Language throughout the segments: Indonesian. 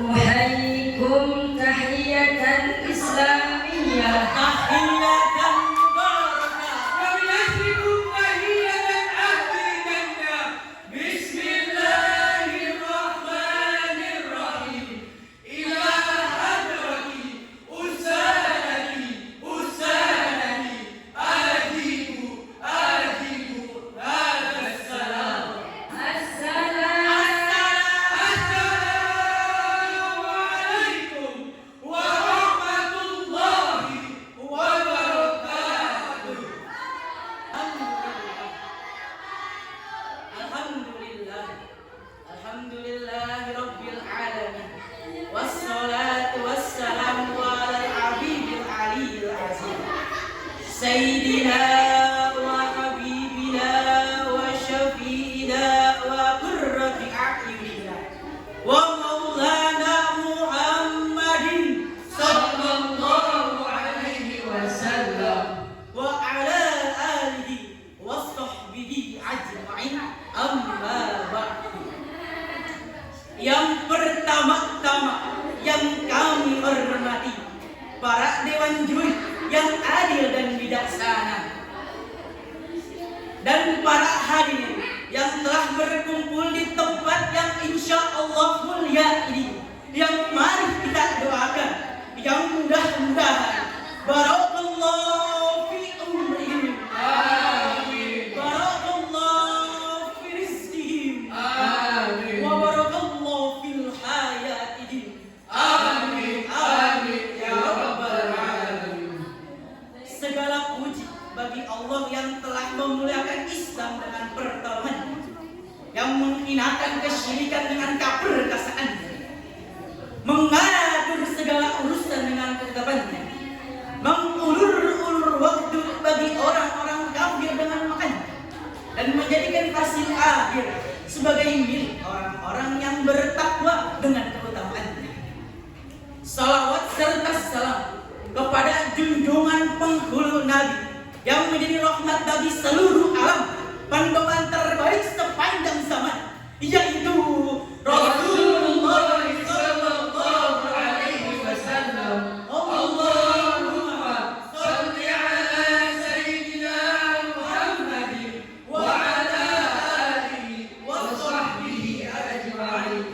Uhayyikum tahiyatan islamiyah. Tahiyatan mubarakah. Wa yasrikum tahiyatan ahli jannah. Bismillahirrahmanirrahim. Ila hadrati usanati ajibu hadas salam. Assalamualaikum warahmatullahi wabarakatuh. Alhamdulillah Rabbil alamin. Wassalatu wassalamu ala al-habibir aliyil azim. Sayyidina wa habibina wa syafi'ina wa qurrati a'yunina wa maulana Muhammadin Sallallahu alaihi wasallam. wa ala alihi wa sahbihi ajma'in, amma ba'du. Yang pertama-tama yang kami hormati para dewan juri yang adil dan bijaksana, dan para hadirin yang telah berkumpul di tempat yang insya Allah mulia ini, yang mari kita doakan yang mudah-mudahan barakallahu fi umrihim, Amin. barakallahu fi rizqihim, Amin. wa barakallahu fil hayatihim. Amin. Amin ya rabbal alamin. Segala puji bagi Allah yang telah memuliakan Islam dengan pertolongannya, yang menghinakan kesyirikan dengan keperkasaannya, mengatur segala urusan dengan ketetapannya, mengulur-ulur waktu bagi orang-orang kafir dengan makannya, dan menjadikan hasil akhir sebagai milik orang-orang yang bertakwa dengan keutamaannya. Salawat serta salam kepada junjungan penghulu Nabi yang menjadi rahmat bagi seluruh alam, panduan terbaik sepanjang zaman, yaitu Rasulullah Sallallahu alaihi wasallam. Allahumma shalli ala sayyidina Muhammadin wa ala alihi wa sahbihi ajma'in.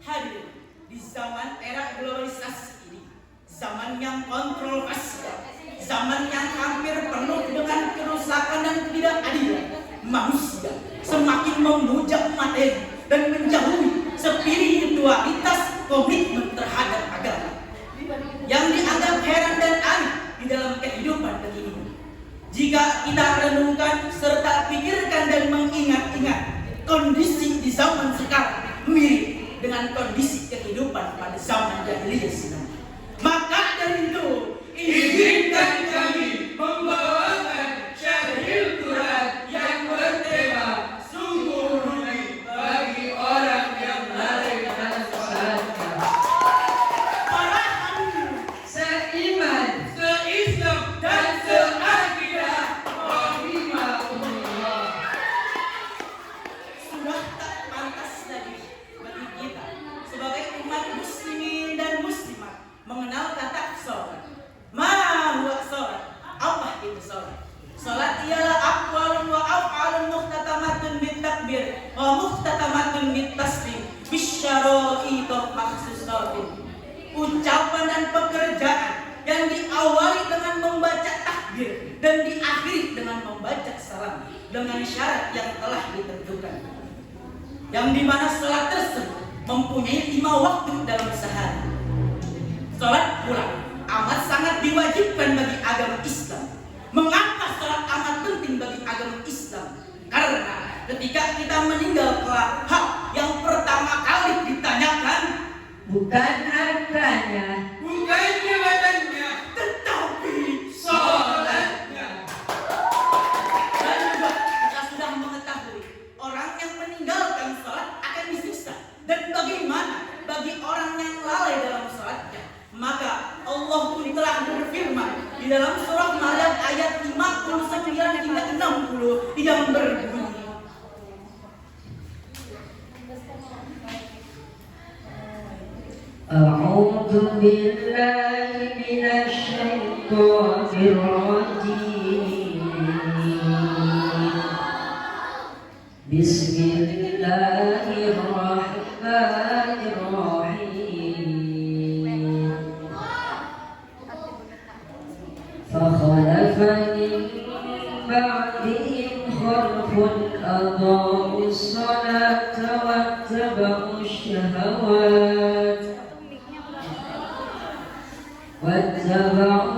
Hadir di zaman era globalisasi ini, zaman yang kontroversi, zaman yang hampir penuh dengan kerusakan dan ketidakadilan, manusia semakin memuja materi dan menjauhi spiritualitas komitmen terhadap agama yang dianggap heran dan aneh di dalam kehidupan kekinian. Jika kita renungkan serta pikirkan dan mengingat-ingat kondisi di zaman sekarang mirip dengan kondisi kehidupan pada zaman jahiliyah silam, maka dari itu Izinkan kami membawakan syahril Quran yang bertema sungguh rugi bagi orang yang lalai dalam sholatnya. para hadirin Seiman, seislam, dan seakidah. Rahimahumullah. sudah tak pantas lagi bagi kita sebagai umat muslimin dan muslimat mengenal kata sholat. Ma huwa sholat? Apa itu sholat? Sholat ialah aqwalun wa af'alun muhtatamatun bit takbir wa muhtatamatun bit tasbih bisyara'i makhsusatin. Ucapan dan pekerjaan yang diawali dengan membaca takbir dan diakhiri dengan membaca salam dengan syarat yang telah ditentukan, yang dimana sholat tersebut mempunyai 5 waktu dalam sehari. Sholat pula amat sangat diwajibkan bagi agama Islam. Mengapa sholat amat penting bagi agama Islam? Karena ketika kita meninggal kelak, hak yang pertama kali ditanyakan Bukan hartanya, Bukan jabatannya, tetapi sholatnya. dan juga kita sudah mengetahui orang yang meninggalkan sholat akan disiksa. Dan bagaimana bagi orang yang lalai dalam sholatnya? Maka Allah pun telah berfirman di dalam surah Maryam ayat 59 hingga 60 yang berbunyi, أعوذ بالله من الشيطان الرجيم بسم الله الرحمن الرحيم فخلف من بعدهم خلف أضاعوا الصلاة واتبعوا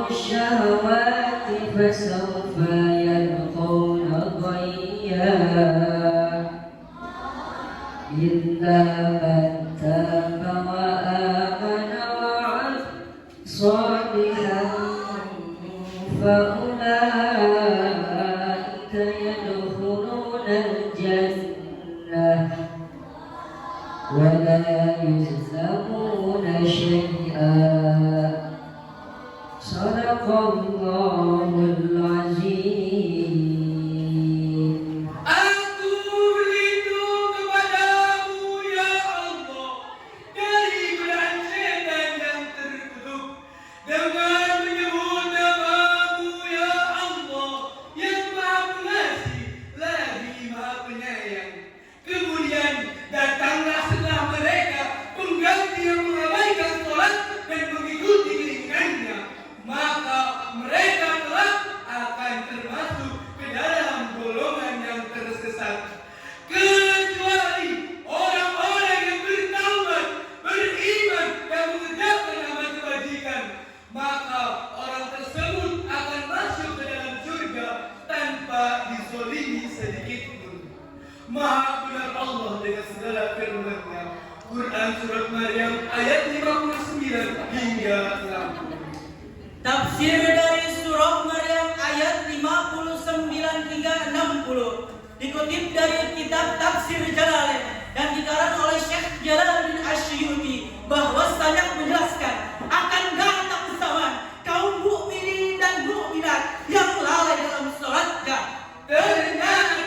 الشهوات فسوف يلقون غيا إلا من تاب وآمن وعمل صالحا فأولئك يدخلون الجنة ولا يظلمون شيئا صدق الله العظيم. Aku berlindung kepadamu ya Allah dari godaan setan yang terkutuk dengan menyebut nama-Mu ya Allah yang Maha Pengasih lagi Maha Penyayang. Kemudian datanglah setelah mereka pengganti yang mengabaikan sholat dan mengikuti keinginannya, maka mereka kelak akan termasuk ke dalam golongan yang tersesat. Kecuali orang-orang yang bertaubat, beriman dan mengerjakan amal kebajikan, maka orang tersebut akan masuk ke dalam surga tanpa dizolimi sedikit pun. Maha benar Allah dengan segala firman-Nya. Quran Surat Maryam ayat 59 hingga 60. Tafsir dari surah Maryam ayat 59 hingga 60 dikutip dari kitab Tafsir Jalalain dan dikarang oleh Syekh Jalaluddin Asyuyuti bahwasanya menjelaskan akan datang zaman kaum mukminin dan mukminat yang lalai dalam sholatnya. Ternyata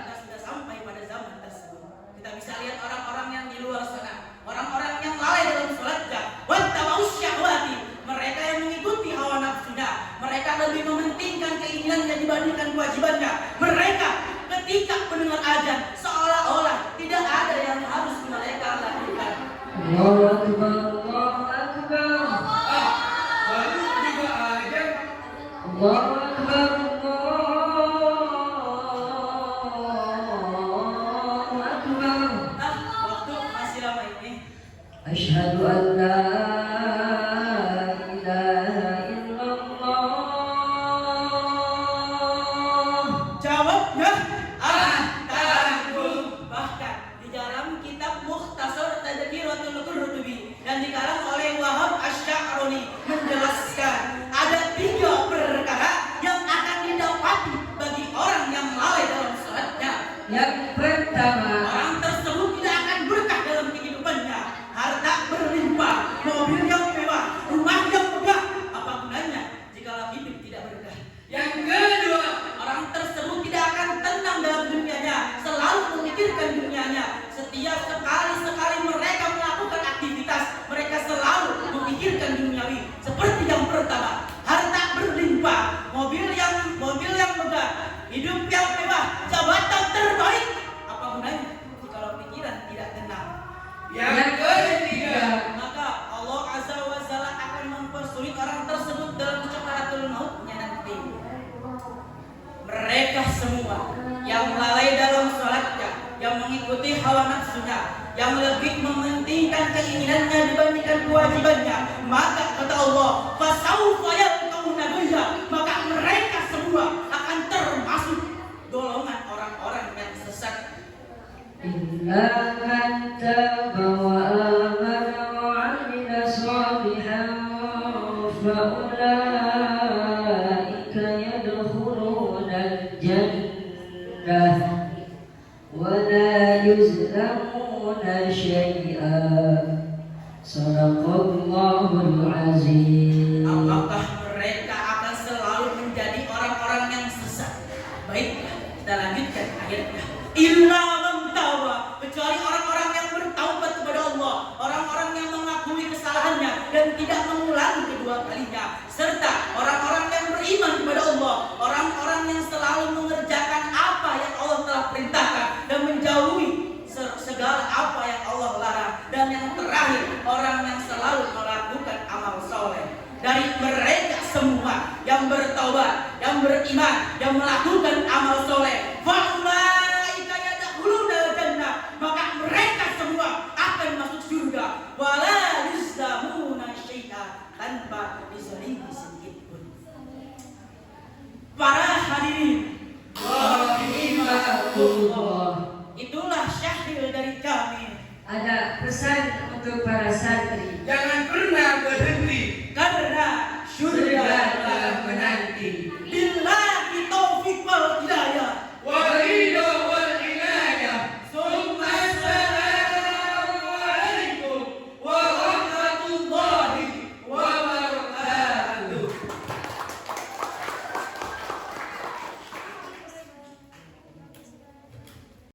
Kita sudah sampai pada zaman tersebut. Kita bisa lihat orang-orang yang di luar sana, orang-orang yang lalai dalam sholatnya. Wattaba'us syahwati, mereka yang mengikuti hawa nafsunya, mereka lebih mementingkan keinginannya dibandingkan kewajibannya. Mereka ketika mendengar azan seolah-olah tidak ada yang harus mereka lakukan. Allahu Akbar, Allahu Akbar, baru juga aja. Allahu Akbar, Allahu Akbar. Waktu masih lama ini. Asyhadu an la ilaha illallah. Jawabnya Takut. bahkan di dalam kitab Mukhtasar Tadhkiratul Qurtubi dan dikarang oleh Wahab Asy-Sya'rani menjelaskan ada 3 perkara yang akan didapati bagi orang yang lalai dalam sholatnya. Yang pertama, Orang tersebut tidak akan berkah dalam kehidupannya, harta berlimpah, mobil yang mewah, rumah yang megah. Apa gunanya jika hidup tidak berkah? Yang kedua, Orang tersebut tidak akan tenang dalam dunianya, selalu memikirkan dunianya. Setiap sekali mereka melakukan aktivitas, mereka selalu memikirkan duniawi. Seperti yang pertama, harta berlimpah, mobil yang megah, hidup yang mewah, jabatan terbaik. Apa gunanya kalau pikiran tidak tenang? yang ketiga, Maka Allah Azza wa Jalla akan mempersulit orang tersebut dalam sakaratul mautnya nanti. Mereka semua yang lalai dalam sholatnya, yang mengikuti hawa nafsunya, yang lebih mementingkan keinginannya dibandingkan kewajibannya, maka kata Allah, fasaufa yalqauna ghayya, maka mereka semua akan termasuk golongan orang-orang yang sesat. illa man taba wa amana wa 'amila shalihan fa ulaika yadkhuluna al-jannah wa la yuzlamuna syai'an. Sadaqallahul azim. Apakah mereka akan selalu menjadi orang-orang yang sesat? Baiklah, kita lanjutkan ayatnya. Illa man taba, kecuali orang-orang yang bertaubat kepada Allah, orang-orang yang yang bertaubat, yang beriman, yang melakukan amal soleh. Faulaika yadkhulunal jannah, maka mereka semua akan masuk surga. Wala yuzlamuna syai'a, tanpa dizalimi sedikit pun. Para hadirin Rahimakumullah. itulah syahril dari kami. Ada pesan untuk para santri. Jangan pernah